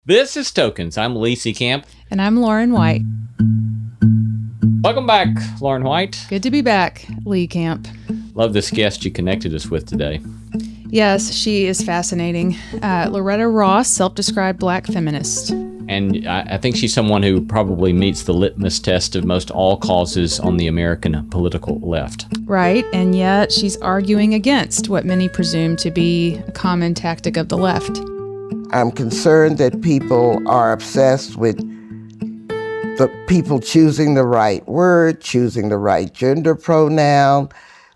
This is Tokens. I'm Lee Camp. And I'm Lauren White. Welcome back, Lauren White. Good to be back, Lee Camp. Love this guest you connected us with today. Yes, she is fascinating. Loretta Ross, self-described black feminist. And I think she's someone who probably meets the litmus test of most all causes on the American political left. Right, and yet she's arguing against what many presume to be a common tactic of the left. I'm concerned that people are obsessed with the people choosing the right word, choosing the right gender pronoun,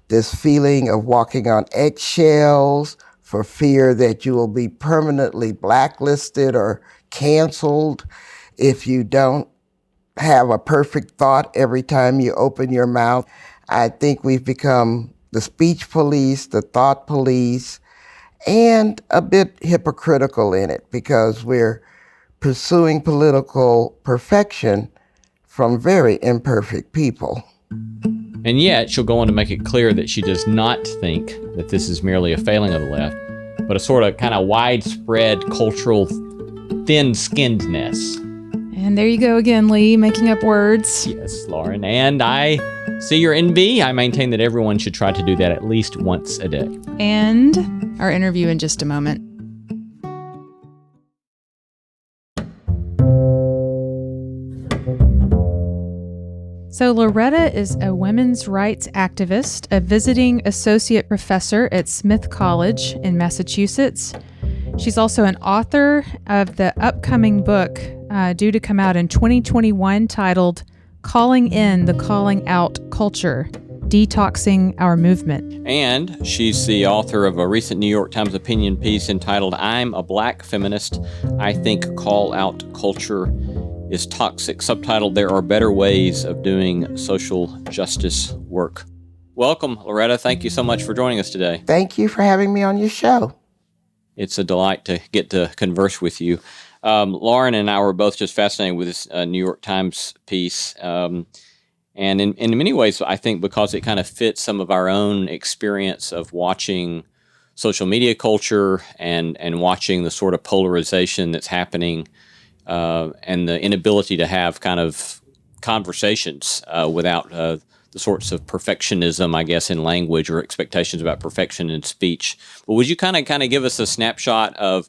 this feeling of walking on eggshells for fear that you will be permanently blacklisted or canceled if you don't have a perfect thought every time you open your mouth. I think we've become the speech police, the thought police, and a bit hypocritical in it because we're pursuing political perfection from very imperfect people. And yet, she'll go on to make it clear that she does not think that this is merely a failing of the left, but a sort of kind of widespread cultural thin-skinnedness. And there you go again, Lee, making up words. Yes, Lauren. And I see your envy. I maintain that everyone should try to do that at least once a day. And our interview in just a moment. So Loretta is a women's rights activist, a visiting associate professor at Smith College in Massachusetts. She's also an author of the upcoming book due to come out in 2021 titled Calling in the Calling Out Culture, Detoxing Our Movement. And she's the author of a recent New York Times opinion piece entitled I'm a Black Feminist. I think call out culture is toxic, subtitled There Are Better Ways of Doing Social Justice Work. Welcome, Loretta. Thank you so much for joining us today. Thank you for having me on your show. It's a delight to get to converse with you. Lauren and I were both just fascinated with this New York Times piece. And in many ways, I think because it kind of fits some of our own experience of watching social media culture and watching the sort of polarization that's happening and the inability to have kind of conversations without the sorts of perfectionism, I guess, in language or expectations about perfection in speech. But would you kind of give us a snapshot of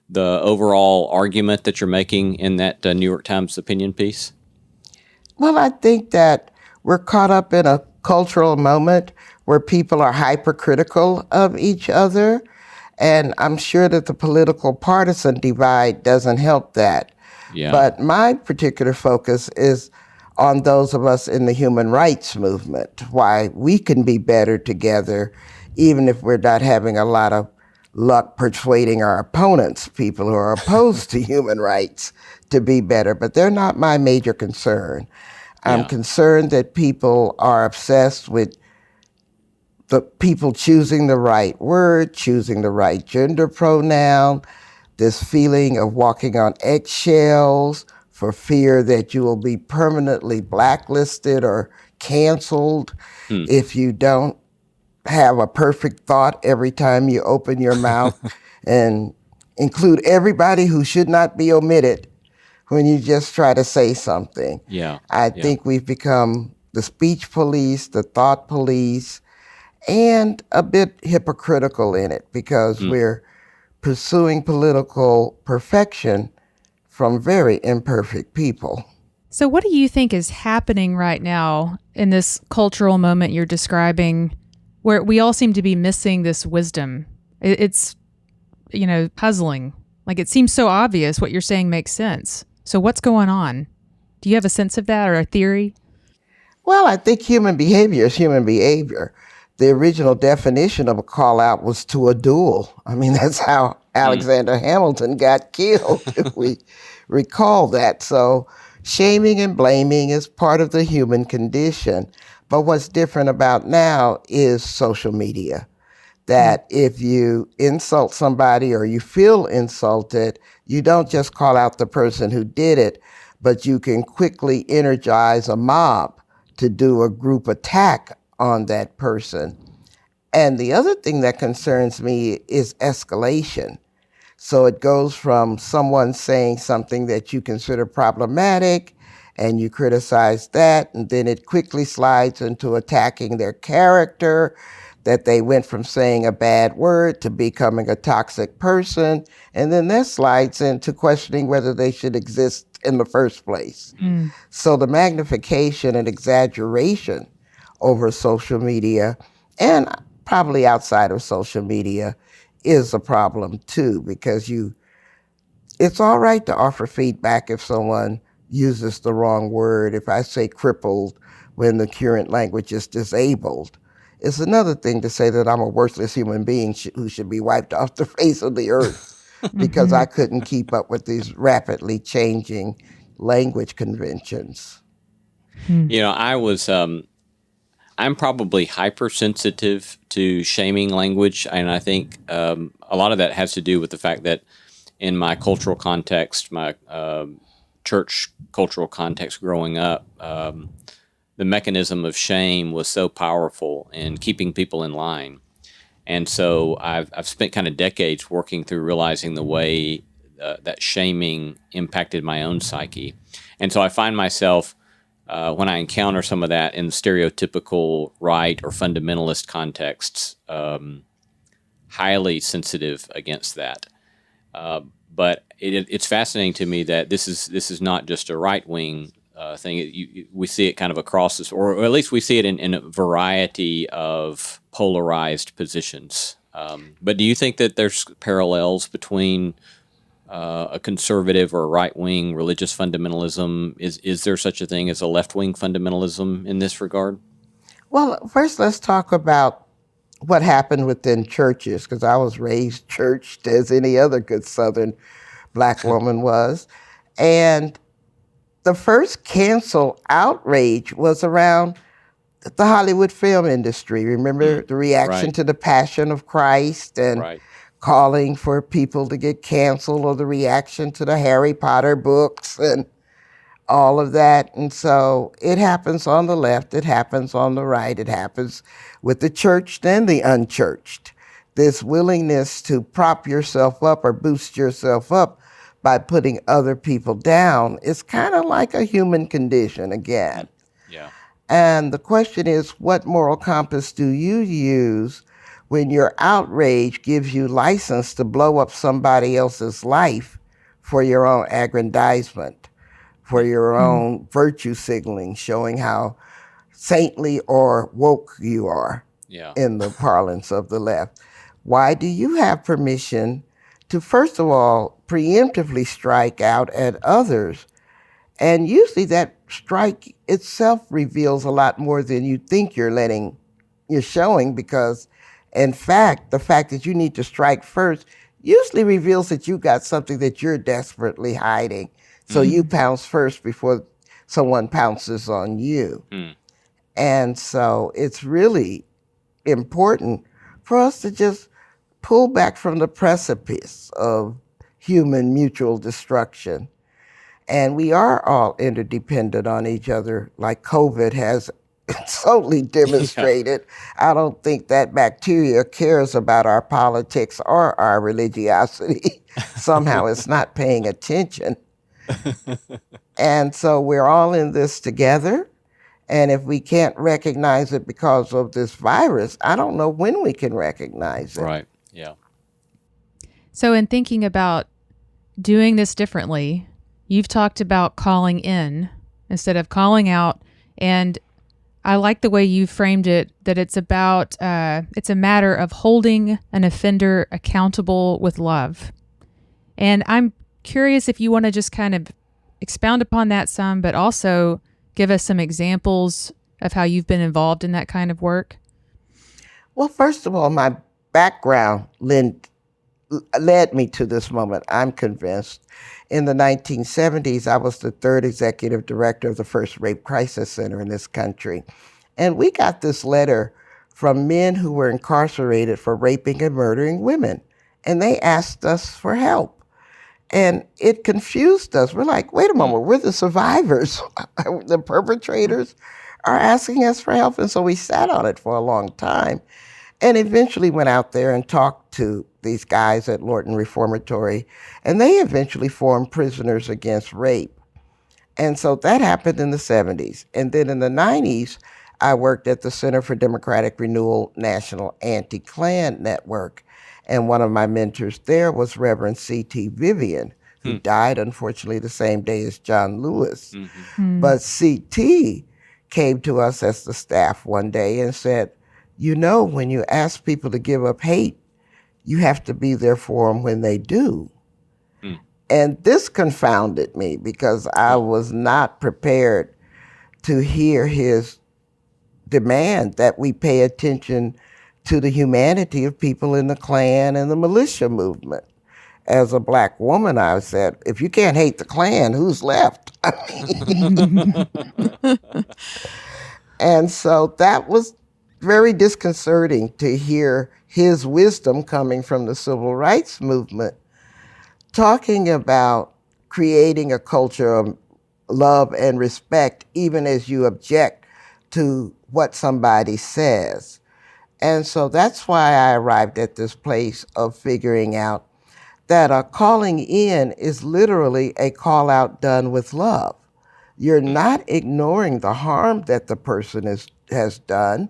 the overall argument that you're making in that New York Times opinion piece? Well, I think that we're caught up in a cultural moment where people are hypercritical of each other. And I'm sure that the political partisan divide doesn't help that. Yeah. But my particular focus is on those of us in the human rights movement, why we can be better together, even if we're not having a lot of luck persuading our opponents, people who are opposed to human rights, to be better. But they're not my major concern. I'm concerned that people are obsessed with the people choosing the right word, choosing the right gender pronoun, this feeling of walking on eggshells for fear that you will be permanently blacklisted or canceled if you don't have a perfect thought every time you open your mouth and include everybody who should not be omitted when you just try to say something. I think we've become the speech police, the thought police, and a bit hypocritical in it because we're pursuing political perfection from very imperfect people. So what do you think is happening right now in this cultural moment you're describing where we all seem to be missing this wisdom? It's, puzzling. Like it seems so obvious what you're saying makes sense. So what's going on? Do you have a sense of that or a theory? Well, I think human behavior is human behavior. The original definition of a call out was to a duel. I mean, that's how Alexander Hamilton got killed, if we recall that. So shaming and blaming is part of the human condition. But what's different about now is social media. That if you insult somebody or you feel insulted, you don't just call out the person who did it, but you can quickly energize a mob to do a group attack on that person. And the other thing that concerns me is escalation. So it goes from someone saying something that you consider problematic and you criticize that, and then it quickly slides into attacking their character, that they went from saying a bad word to becoming a toxic person, and then that slides into questioning whether they should exist in the first place. So the magnification and exaggeration over social media, and probably outside of social media, is a problem too, because it's all right to offer feedback if someone uses the wrong word. If I say crippled when the current language is disabled, it's another thing to say that I'm a worthless human being who should be wiped off the face of the earth because I couldn't keep up with these rapidly changing language conventions. You know, I'm probably hypersensitive to shaming language, and I think a lot of that has to do with the fact that in my cultural context, my church cultural context growing up, the mechanism of shame was so powerful in keeping people in line. And so I've spent kind of decades working through realizing the way that shaming impacted my own psyche. And so I find myself, when I encounter some of that in stereotypical right or fundamentalist contexts, highly sensitive against that. But it's fascinating to me that this is not just a right-wing thing. We see it kind of across this, or at least we see it in a variety of polarized positions. But do you think that there's parallels between a conservative or a right-wing religious fundamentalism? Is there such a thing as a left-wing fundamentalism in this regard? Well, first let's talk about what happened within churches, because I was raised churched as any other good Southern Black woman was. And the first cancel outrage was around the Hollywood film industry. Remember the reaction Right. to the Passion of Christ and Right. calling for people to get canceled, or the reaction to the Harry Potter books and all of that. And so it happens on the left, it happens on the right, it happens with the churched and the unchurched. This willingness to prop yourself up or boost yourself up by putting other people down is kind of like a human condition again. Yeah. And the question is, what moral compass do you use when your outrage gives you license to blow up somebody else's life for your own aggrandizement, for your own virtue signaling, showing how saintly or woke you are, Yeah. in the parlance of the left? Why do you have permission to, first of all, preemptively strike out at others? And usually that strike itself reveals a lot more than you think you're showing, because in fact, the fact that you need to strike first usually reveals that you got something that you're desperately hiding. So you pounce first before someone pounces on you. And so it's really important for us to just pull back from the precipice of human mutual destruction. And we are all interdependent on each other, like COVID has totally demonstrated. I don't think that bacteria cares about our politics or our religiosity. Somehow it's not paying attention. And so we're all in this together. And if we can't recognize it because of this virus, I don't know when we can recognize it. Right. Yeah. So, in thinking about doing this differently, you've talked about calling in instead of calling out. And I like the way you framed it, that it's about, it's a matter of holding an offender accountable with love. And I'm curious if you want to just kind of expound upon that some, but also give us some examples of how you've been involved in that kind of work. Well, first of all, my background led me to this moment, I'm convinced. In the 1970s, I was the third executive director of the first rape crisis center in this country. And we got this letter from men who were incarcerated for raping and murdering women. And they asked us for help. And it confused us. We're like, wait a moment, we're the survivors. The perpetrators are asking us for help. And so we sat on it for a long time and eventually went out there and talked to these guys at Lorton Reformatory, and they eventually formed Prisoners Against Rape. And so that happened in the 70s. And then in the 90s, I worked at the Center for Democratic Renewal National Anti-Klan Network. And one of my mentors there was Reverend C.T. Vivian, who died, unfortunately, the same day as John Lewis. But C.T. came to us as the staff one day and said, you know, when you ask people to give up hate, you have to be there for them when they do. And this confounded me because I was not prepared to hear his demand that we pay attention to the humanity of people in the Klan and the militia movement. As a Black woman, I said, if you can't hate the Klan, who's left? And so that was very disconcerting to hear his wisdom coming from the civil rights movement, talking about creating a culture of love and respect, even as you object to what somebody says. And so that's why I arrived at this place of figuring out that a calling in is literally a call out done with love. You're not ignoring the harm that the person has done,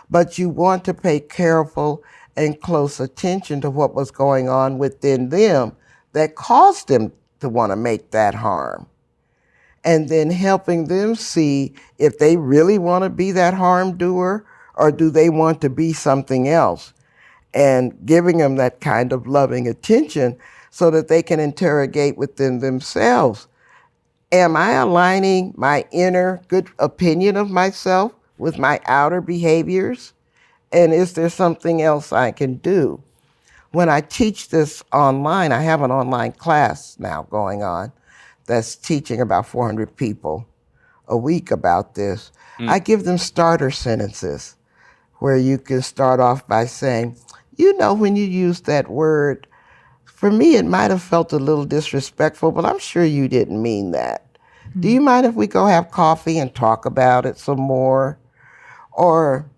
but you want to pay careful and close attention to what was going on within them that caused them to want to make that harm. And then helping them see if they really want to be that harm doer or do they want to be something else, and giving them that kind of loving attention so that they can interrogate within themselves. Am I aligning my inner good opinion of myself with my outer behaviors? And is there something else I can do? When I teach this online, I have an online class now going on that's teaching about 400 people a week about this. I give them starter sentences where you can start off by saying, you know, when you use that word, for me, it might have felt a little disrespectful, but I'm sure you didn't mean that. Do you mind if we go have coffee and talk about it some more? Or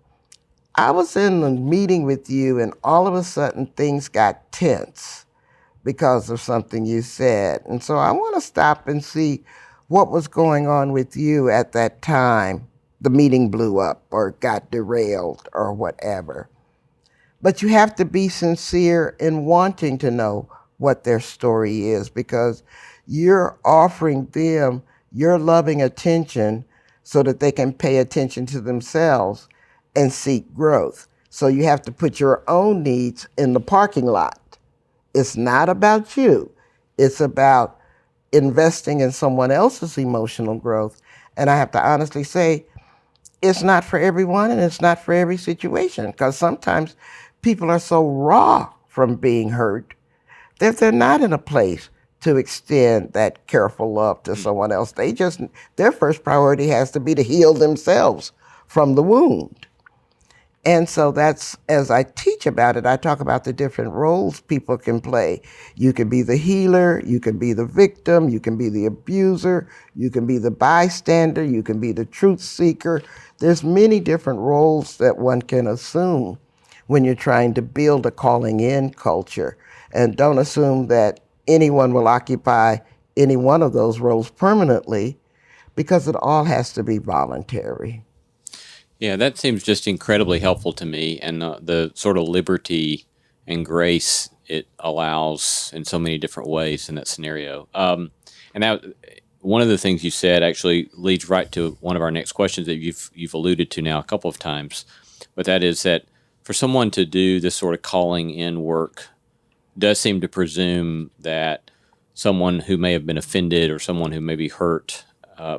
I was in a meeting with you and all of a sudden things got tense because of something you said. And so I want to stop and see what was going on with you at that time. The meeting blew up or got derailed or whatever. But you have to be sincere in wanting to know what their story is, because you're offering them your loving attention so that they can pay attention to themselves and seek growth. So you have to put your own needs in the parking lot. It's not about you. It's about investing in someone else's emotional growth. And I have to honestly say, it's not for everyone and it's not for every situation, because sometimes people are so raw from being hurt that they're not in a place to extend that careful love to someone else. Their first priority has to be to heal themselves from the wound. And so that's, as I teach about it, I talk about the different roles people can play. You can be the healer, you can be the victim, you can be the abuser, you can be the bystander, you can be the truth seeker. There's many different roles that one can assume when you're trying to build a calling in culture. And don't assume that anyone will occupy any one of those roles permanently, because it all has to be voluntary. Yeah, that seems just incredibly helpful to me, and the sort of liberty and grace it allows in so many different ways in that scenario. And that one of the things you said actually leads right to one of our next questions that you've alluded to now a couple of times, but that is that for someone to do this sort of calling in work does seem to presume that someone who may have been offended or someone who may be hurt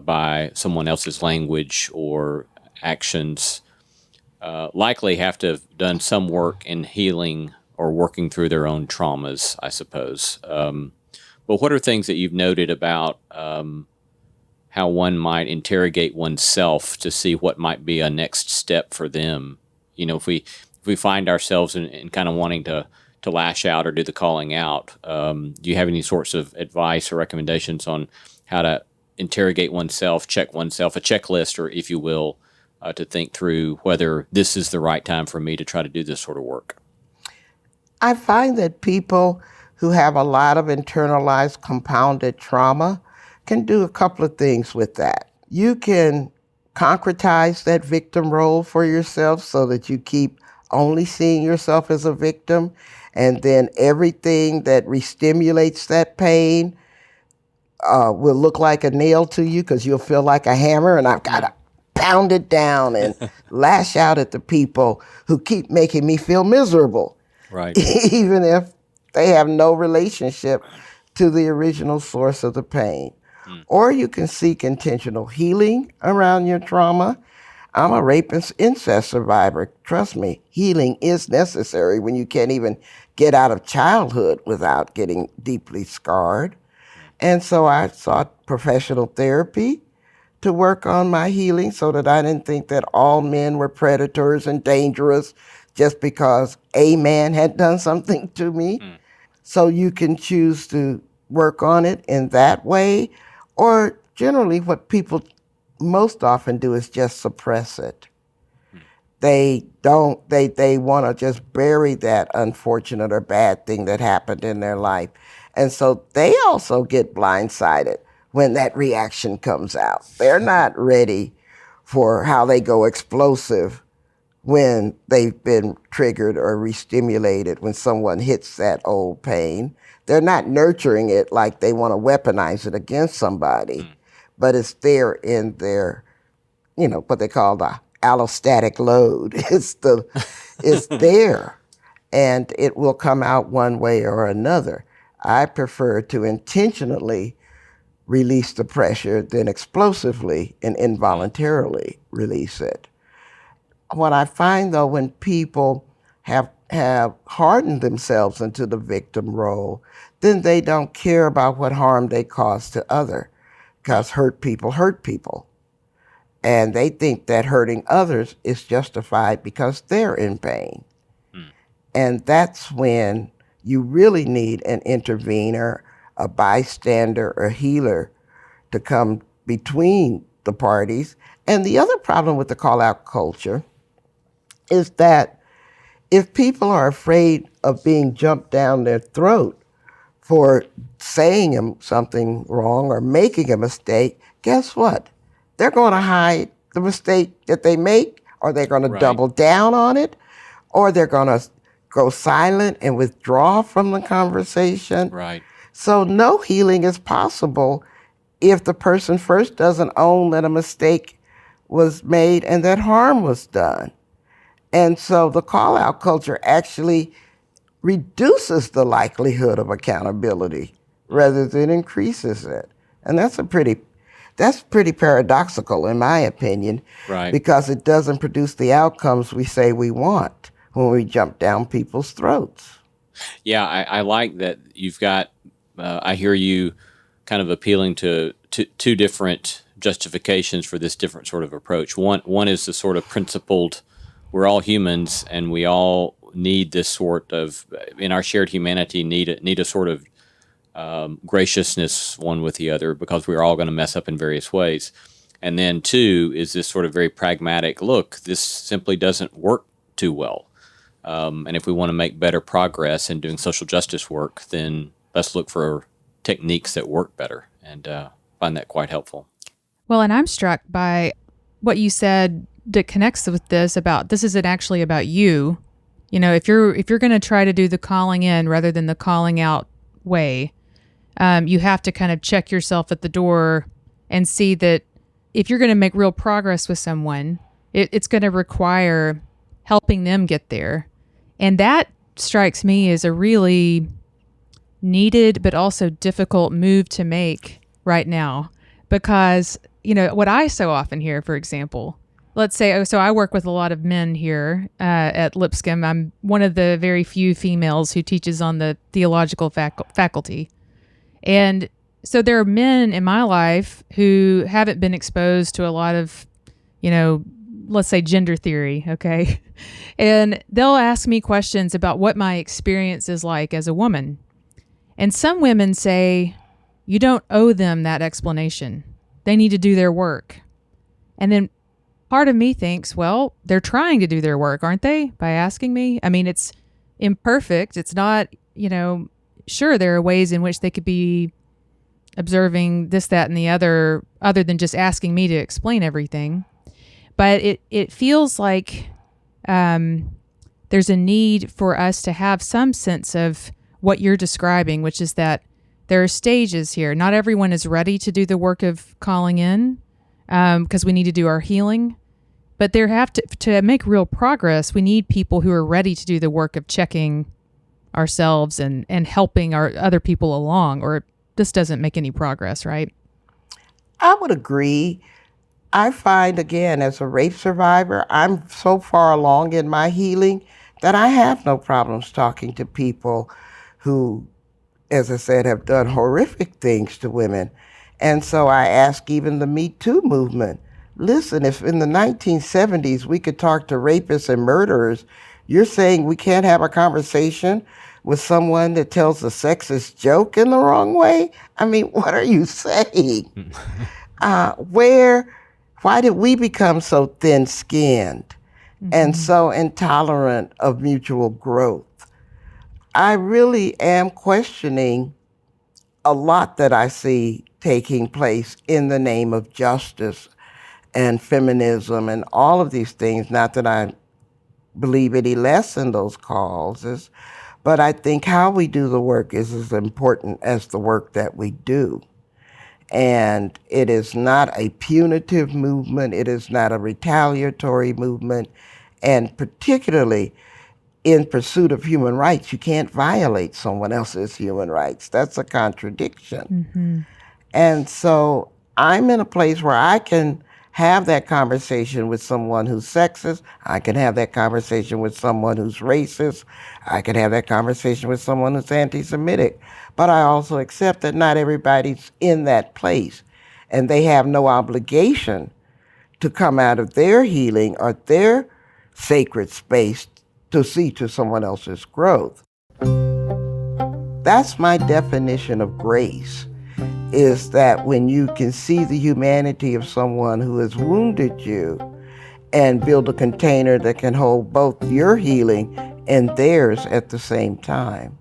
by someone else's language or actions likely have to have done some work in healing or working through their own traumas, I suppose. But what are things that you've noted about how one might interrogate oneself to see what might be a next step for them? You know, if we find ourselves in kind of wanting to lash out or do the calling out, do you have any sorts of advice or recommendations on how to interrogate oneself, check oneself, a checklist, or if you will, to think through whether this is the right time for me to try to do this sort of work? I find that people who have a lot of internalized compounded trauma can do a couple of things with that. You can concretize that victim role for yourself so that you keep only seeing yourself as a victim, and then everything that restimulates that pain will look like a nail to you because you'll feel like a hammer, and I've got to pound it down and lash out at the people who keep making me feel miserable. Right. Even if they have no relationship to the original source of the pain. Or you can seek intentional healing around your trauma. I'm a rape and incest survivor. Trust me, healing is necessary when you can't even get out of childhood without getting deeply scarred. And so I sought professional therapy to work on my healing so that I didn't think that all men were predators and dangerous just because a man had done something to me. So you can choose to work on it in that way, or generally what people most often do is just suppress it. They want to just bury that unfortunate or bad thing that happened in their life. And so they also get blindsided when that reaction comes out. They're not ready for how they go explosive when they've been triggered or re-stimulated when someone hits that old pain. They're not nurturing it like they want to weaponize it against somebody, but it's there in their, what they call the allostatic load. It's there, and it will come out one way or another. I prefer to intentionally release the pressure than explosively and involuntarily release it. What I find, though, when people have hardened themselves into the victim role, then they don't care about what harm they cause to others, because hurt people. And they think that hurting others is justified because they're in pain. And that's when you really need an intervener, a bystander, or healer to come between the parties. And the other problem with the call-out culture is that if people are afraid of being jumped down their throat for saying something wrong or making a mistake, guess what? They're going to hide the mistake that they make, or they're going to double down on it, or they're going to go silent and withdraw from the conversation. Right. So no healing is possible if the person first doesn't own that a mistake was made and that harm was done. And so the call-out culture actually reduces the likelihood of accountability rather than increases it. And that's pretty paradoxical, in my opinion, because it doesn't produce the outcomes we say we want when we jump down people's throats. Yeah, I like that you've got, I hear you kind of appealing to two different justifications for this different sort of approach. One is the sort of principled, we're all humans and we all need this sort of, in our shared humanity, need a sort of graciousness one with the other, because we're all going to mess up in various ways. And then two is this sort of very pragmatic, look, this simply doesn't work too well. And if we want to make better progress in doing social justice work, then let's look for techniques that work better, and find that quite helpful. Well, and I'm struck by what you said that connects with this about this isn't actually about you. If you're going to try to do the calling in rather than the calling out way, you have to kind of check yourself at the door and see that if you're going to make real progress with someone, it's going to require helping them get there. And that strikes me as a really needed but also difficult move to make right now, because what I so often hear, for example, let's say, so I work with a lot of men here at Lipscomb. I'm one of the very few females who teaches on the theological faculty. And so there are men in my life who haven't been exposed to a lot of, let's say gender theory, okay? And they'll ask me questions about what my experience is like as a woman. And some women say, you don't owe them that explanation. They need to do their work. And then part of me thinks, well, they're trying to do their work, aren't they? By asking me. I mean, it's imperfect. It's not, sure, there are ways in which they could be observing this, that, and the other than just asking me to explain everything. But it feels like there's a need for us to have some sense of what you're describing, which is that there are stages here. Not everyone is ready to do the work of calling in because we need to do our healing. But there have to make real progress, we need people who are ready to do the work of checking ourselves and helping our other people along, or this doesn't make any progress, right? I would agree. I find, again, as a rape survivor, I'm so far along in my healing that I have no problems talking to people who, as I said, have done horrific things to women. And so I ask even the Me Too movement, listen, if in the 1970s we could talk to rapists and murderers, you're saying we can't have a conversation with someone that tells a sexist joke in the wrong way? I mean, what are you saying? Why did we become so thin-skinned and so intolerant of mutual growth? I really am questioning a lot that I see taking place in the name of justice and feminism and all of these things. Not that I believe any less in those causes, but I think how we do the work is as important as the work that we do. And it is not a punitive movement. It is not a retaliatory movement. And particularly in pursuit of human rights, you can't violate someone else's human rights. That's a contradiction. And so I'm in a place where I can have that conversation with someone who's sexist. I can have that conversation with someone who's racist. I can have that conversation with someone who's anti-Semitic. But I also accept that not everybody's in that place, and they have no obligation to come out of their healing or their sacred space to see to someone else's growth. That's my definition of grace, is that when you can see the humanity of someone who has wounded you and build a container that can hold both your healing and theirs at the same time.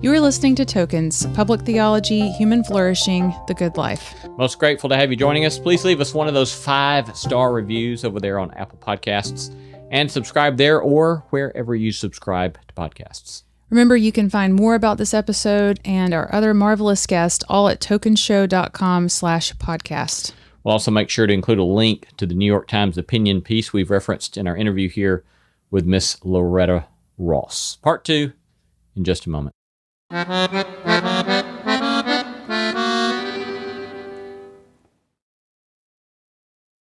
You are listening to Tokens, Public Theology, Human Flourishing, The Good Life. Most grateful to have you joining us. Please leave us one of those 5-star reviews over there on Apple Podcasts and subscribe there or wherever you subscribe to podcasts. Remember, you can find more about this episode and our other marvelous guests all at tokenshow.com/podcast. We'll also make sure to include a link to the New York Times opinion piece we've referenced in our interview here with Miss Loretta Ross. Part 2 in just a moment.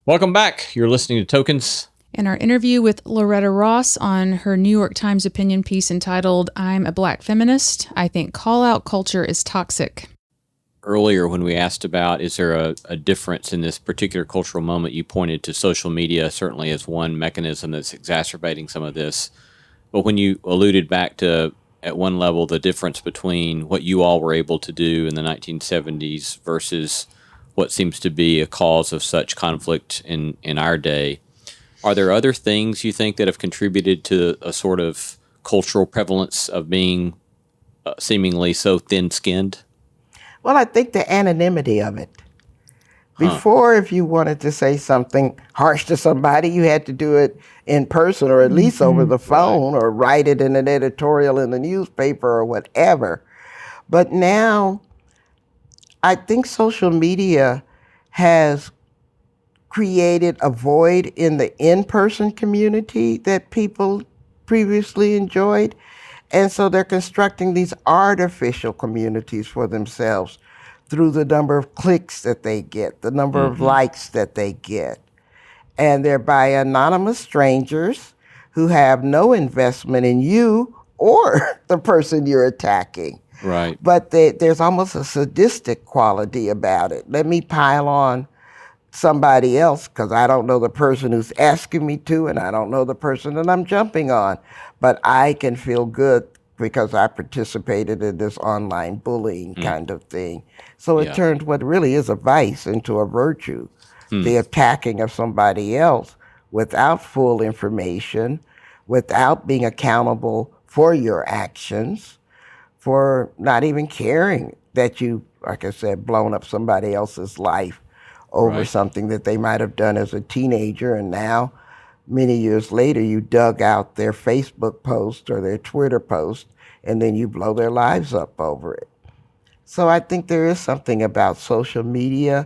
Welcome back. You're listening to Tokens. In our interview with Loretta Ross on her New York Times opinion piece entitled, I'm a Black Feminist, I think call-out culture is toxic. Earlier when we asked about is there a difference in this particular cultural moment, you pointed to social media certainly as one mechanism that's exacerbating some of this. But when you alluded back to, at one level, the difference between what you all were able to do in the 1970s versus what seems to be a cause of such conflict in our day, are there other things you think that have contributed to a sort of cultural prevalence of being seemingly so thin-skinned? Well, I think the anonymity of it. Before, if you wanted to say something harsh to somebody, you had to do it in person or at least over the phone or write it in an editorial in the newspaper or whatever. But now, I think social media has created a void in the in-person community that people previously enjoyed. And so they're constructing these artificial communities for themselves through the number of clicks that they get, the number of likes that they get. And they're by anonymous strangers who have no investment in you or the person you're attacking. Right. But there's almost a sadistic quality about it. Let me pile on somebody else because I don't know the person who's asking me to, and I don't know the person that I'm jumping on. But I can feel good because I participated in this online bullying kind of thing. So it turned what really is a vice into a virtue, the attacking of somebody else without full information, without being accountable for your actions, for not even caring that you, like I said, blown up somebody else's life over Right. something that they might have done as a teenager, and now, many years later, you dug out their Facebook post or their Twitter post, and then you blow their lives up over it. So I think there is something about social media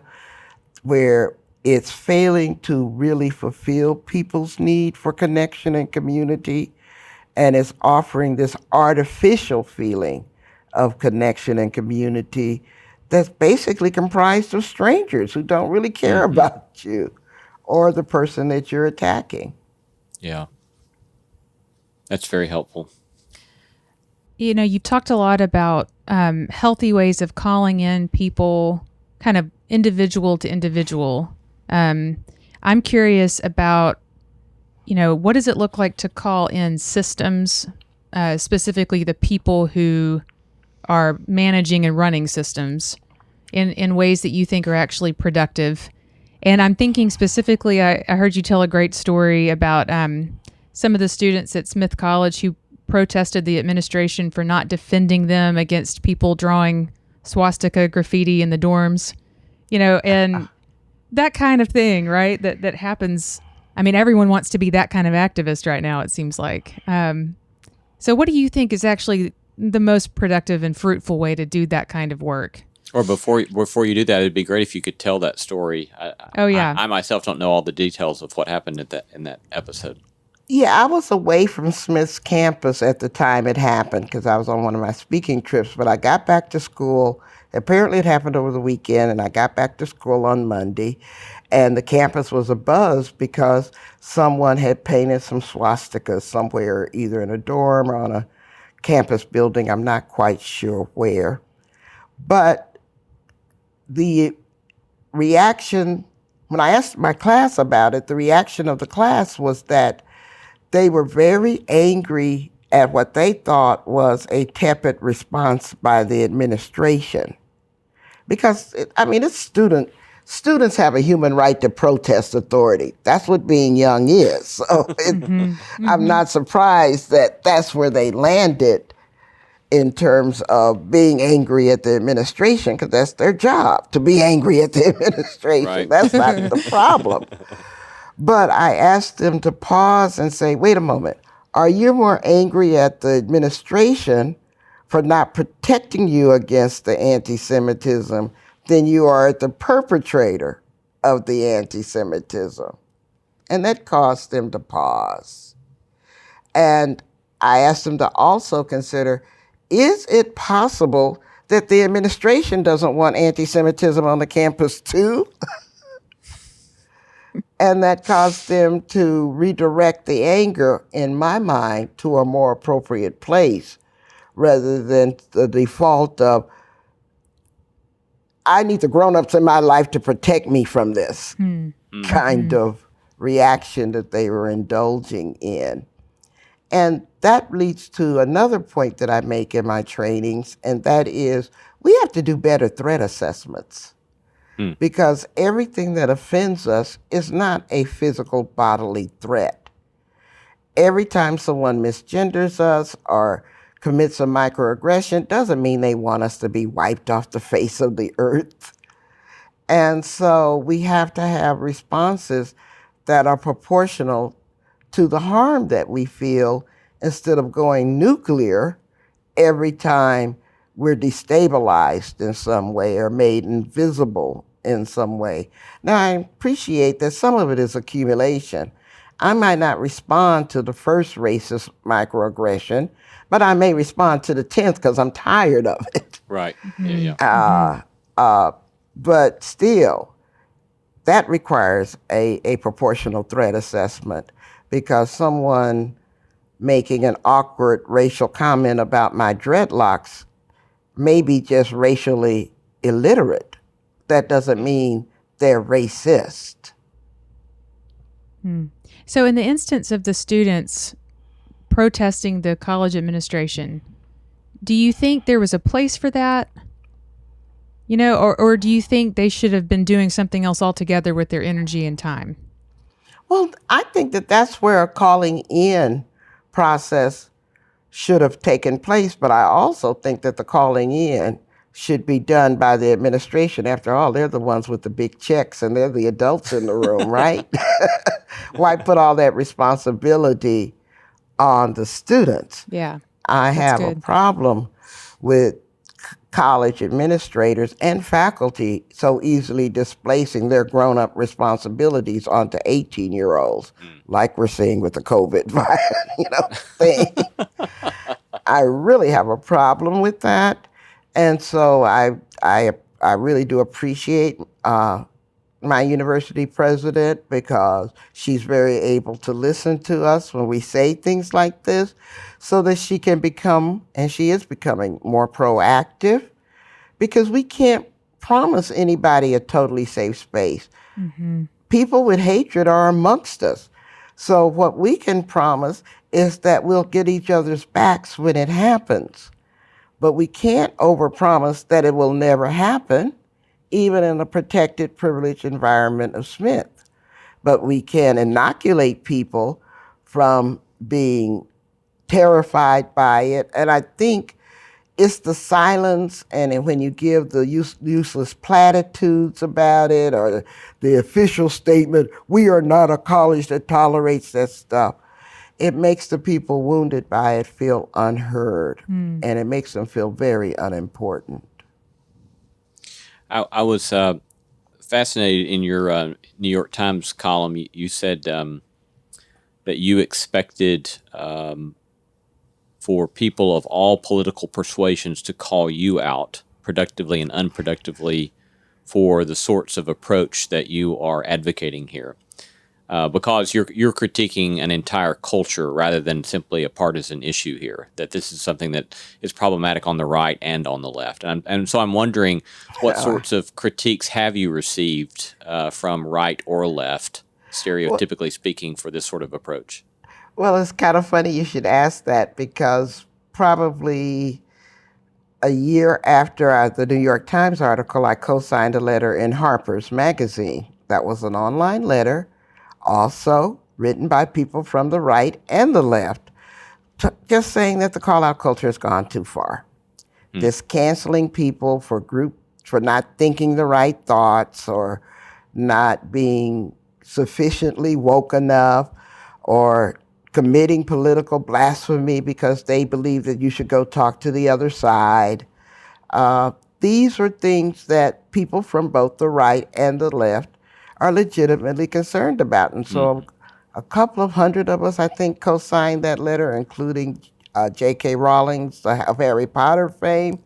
where it's failing to really fulfill people's need for connection and community, and it's offering this artificial feeling of connection and community that's basically comprised of strangers who don't really care about you or the person that you're attacking. Yeah. That's very helpful. You know, you've talked a lot about healthy ways of calling in people kind of individual to individual. I'm curious about, you know, what does it look like to call in systems, specifically the people who are managing and running systems in ways that you think are actually productive? And I'm thinking specifically, I heard you tell a great story about some of the students at Smith College who protested the administration for not defending them against people drawing swastika graffiti in the dorms, you know, and that kind of thing, right? That happens. I mean, everyone wants to be that kind of activist right now, it seems like. So what do you think is actually the most productive and fruitful way to do that kind of work? Or before you do that, it'd be great if you could tell that story. I myself don't know all the details of what happened in that episode. Yeah, I was away from Smith's campus at the time it happened because I was on one of my speaking trips, but I got back to school. Apparently it happened over the weekend, and I got back to school on Monday, and the campus was abuzz because someone had painted some swastikas somewhere, either in a dorm or on a campus building. I'm not quite sure where. But the reaction, when I asked my class about it, the reaction of the class was that they were very angry at what they thought was a tepid response by the administration. Because, it's students have a human right to protest authority. That's what being young is. So I'm not surprised that that's where they landed in terms of being angry at the administration, because that's their job, to be angry at the administration. Right. That's not the problem. But I asked them to pause and say, wait a moment, are you more angry at the administration for not protecting you against the anti-Semitism than you are at the perpetrator of the anti-Semitism? And that caused them to pause. And I asked them to also consider, is it possible that the administration doesn't want anti-Semitism on the campus too? And that caused them to redirect the anger, in my mind, to a more appropriate place, rather than the default of, I need the grown-ups in my life to protect me from this kind of reaction that they were indulging in. And that leads to another point that I make in my trainings, and that is we have to do better threat assessments. Because everything that offends us is not a physical bodily threat. Every time someone misgenders us or commits a microaggression doesn't mean they want us to be wiped off the face of the earth. And so we have to have responses that are proportional to the harm that we feel, instead of going nuclear every time we're destabilized in some way or made invisible in some way. Now, I appreciate that some of it is accumulation. I might not respond to the first racist microaggression, but I may respond to the 10th because I'm tired of it. Right. Yeah. But still, that requires a proportional threat assessment, because someone making an awkward racial comment about my dreadlocks may be just racially illiterate. That doesn't mean they're racist. So in the instance of the students protesting the college administration, do you think there was a place for that? You know, or do you think they should have been doing something else altogether with their energy and time? Well, I think that that's where a calling in process should have taken place, but I also think that the calling in should be done by the administration. After all, they're the ones with the big checks and they're the adults in the room, right? Why put all that responsibility on the students? Yeah. I have good. a problem with college administrators and faculty so easily displacing their grown-up responsibilities onto 18-year-olds, like we're seeing with the COVID thing. I really have a problem with that. And so I really do appreciate my university president because she's very able to listen to us when we say things like this so that she can become, and she is becoming, more proactive because we can't promise anybody a totally safe space. Mm-hmm. People with hatred are amongst us. So what we can promise is that we'll get each other's backs when it happens. But we can't overpromise that it will never happen, even in a protected, privileged environment of Smith. But we can inoculate people from being terrified by it. And I think it's the silence, and when you give the useless platitudes about it, or the official statement, we are not a college that tolerates that stuff, it makes the people wounded by it feel unheard, and it makes them feel very unimportant. I was fascinated in your New York Times column. You said that you expected for people of all political persuasions to call you out productively and unproductively for the sorts of approach that you are advocating here. Because you're critiquing an entire culture rather than simply a partisan issue here, that this is something that is problematic on the right and on the left. And so I'm wondering what sorts of critiques have you received from right or left, stereotypically speaking, for this sort of approach? Well, it's kind of funny you should ask that because probably a year after the New York Times article, I co-signed a letter in Harper's Magazine. That was an online letter, also written by people from the right and the left, just saying that the call-out culture has gone too far. Just canceling people for not thinking the right thoughts or not being sufficiently woke enough or committing political blasphemy because they believe that you should go talk to the other side. These are things that people from both the right and the left are legitimately concerned about. And so a couple of hundred of us, I think, co-signed that letter, including J.K. Rowling of Harry Potter fame.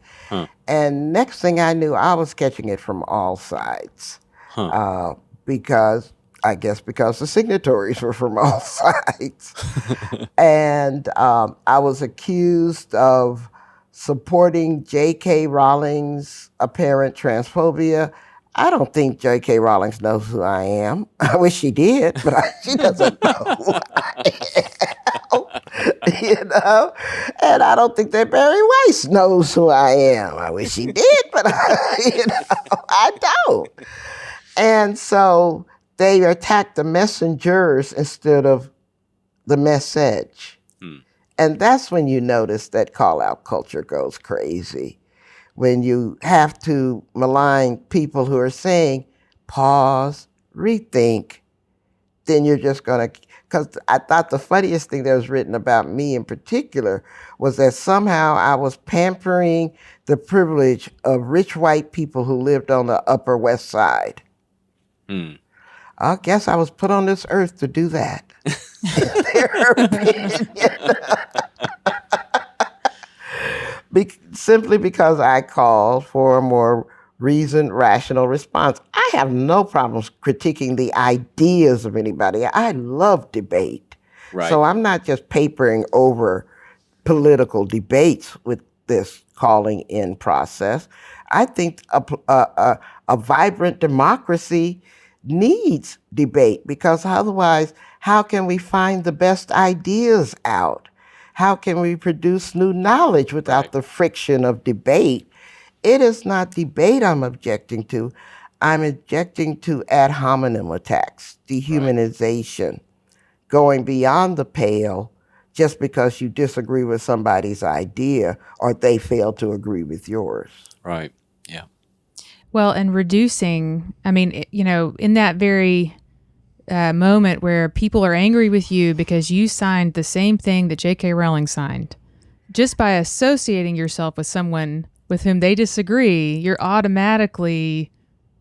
And next thing I knew, I was catching it from all sides because the signatories were from all sides. And I was accused of supporting J.K. Rowling's apparent transphobia. I don't think J.K. Rowling knows who I am. I wish she did, but she doesn't know who I am. And I don't think that Barry Weiss knows who I am. I wish he did, but I don't. And so they attack the messengers instead of the message. And that's when you notice that call-out culture goes crazy. When you have to malign people who are saying, pause, rethink, then you're just going to, because I thought the funniest thing that was written about me in particular was that somehow I was pampering the privilege of rich white people who lived on the Upper West Side. I guess I was put on this earth to do that. Simply because I called for a more reasoned, rational response. I have no problems critiquing the ideas of anybody. I love debate. Right. So I'm not just papering over political debates with this calling in process. I think a vibrant democracy needs debate because otherwise, how can we find the best ideas out? How can we produce new knowledge without the friction of debate? It is not debate I'm objecting to. I'm objecting to ad hominem attacks, dehumanization, going beyond the pale just because you disagree with somebody's idea or they fail to agree with yours. Right. Yeah. Well, and reducing, I mean, in that very moment where people are angry with you because you signed the same thing that J.K. Rowling signed, just by associating yourself with someone with whom they disagree, you're automatically,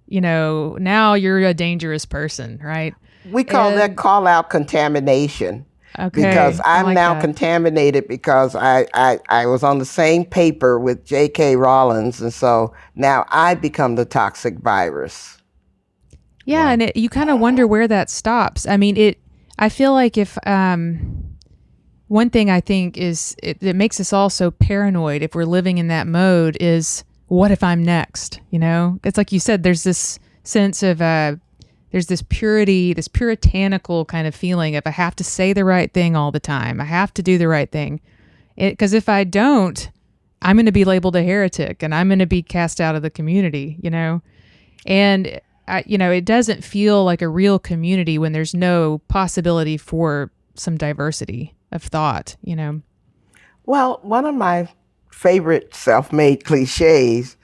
now you're a dangerous person, right? We call that call out contamination. Okay, because I'm like now that. contaminated because I was on the same paper with J.K. Rowling, and so now I become the toxic virus. Yeah, wow. And you kind of wonder where that stops. I mean, I feel like if one thing I think is it makes us all so paranoid if we're living in that mode is, what if I'm next? It's like you said, there's this sense of there's this purity, this puritanical kind of feeling of I have to say the right thing all the time. I have to do the right thing. Because if I don't, I'm going to be labeled a heretic and I'm going to be cast out of the community, And, it doesn't feel like a real community when there's no possibility for some diversity of thought, Well, one of my favorite self-made cliches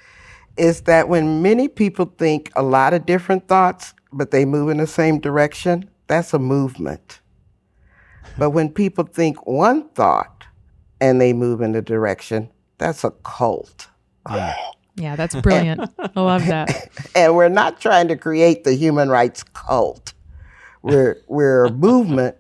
is that when many people think a lot of different thoughts, but they move in the same direction, that's a movement. But when people think one thought and they move in a direction, that's a cult. Yeah, that's brilliant. I love that. And we're not trying to create the human rights cult. We're a movement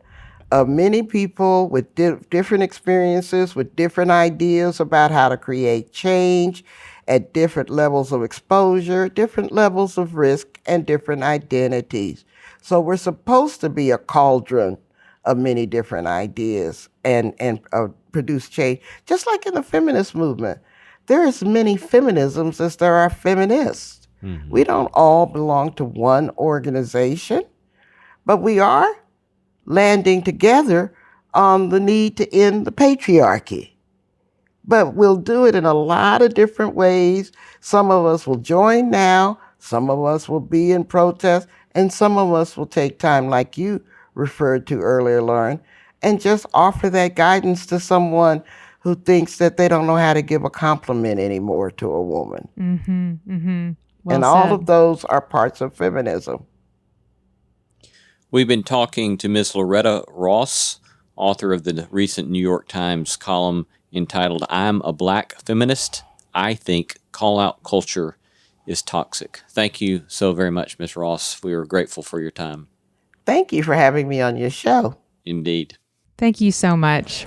of many people with different experiences, with different ideas about how to create change at different levels of exposure, different levels of risk, and different identities. So we're supposed to be a cauldron of many different ideas and produce change. Just like in the feminist movement, there are as many feminisms as there are feminists. Mm-hmm. We don't all belong to one organization, but we are landing together on the need to end the patriarchy. But we'll do it in a lot of different ways. Some of us will join now, some of us will be in protest, and some of us will take time, like you referred to earlier, Lauren, and just offer that guidance to someone who thinks that they don't know how to give a compliment anymore to a woman. Mm-hmm, mm-hmm. Well and said. all of those are parts of feminism. We've been talking to Ms. Loretta Ross, author of the recent New York Times column entitled, "I'm a Black Feminist. I think call-out culture is toxic." Thank you so very much, Ms. Ross. We are grateful for your time. Thank you for having me on your show. Indeed. Thank you so much.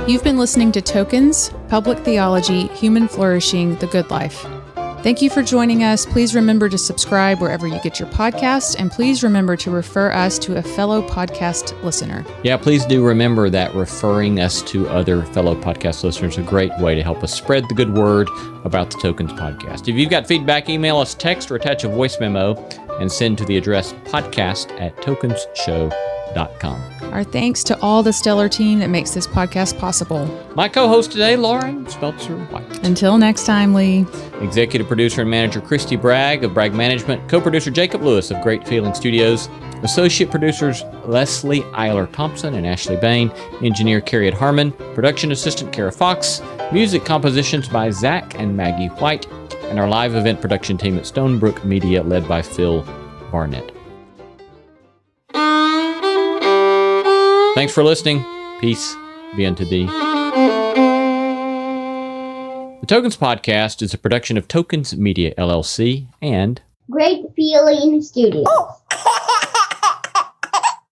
You've been listening to Tokens, Public Theology, Human Flourishing, The Good Life. Thank you for joining us. Please remember to subscribe wherever you get your podcast, and please remember to refer us to a fellow podcast listener. Yeah, please do remember that referring us to other fellow podcast listeners is a great way to help us spread the good word about the Tokens podcast. If you've got feedback, email us, text, or attach a voice memo and send to the address podcast@tokensshow.com. Our thanks to all the stellar team that makes this podcast possible. My co-host today, Lauren Speltzer-White. Until next time, Lee. Executive producer and manager Christy Bragg of Bragg Management. Co-producer Jacob Lewis of Great Feeling Studios. Associate producers Leslie Eiler Thompson and Ashley Bain. Engineer Carriot Harmon. Production assistant Kara Fox. Music compositions by Zach and Maggie White. And our live event production team at Stonebrook Media, led by Phil Barnett. Thanks for listening. Peace be unto thee. The Tokens Podcast is a production of Tokens Media, LLC, and Great Feeling Studios.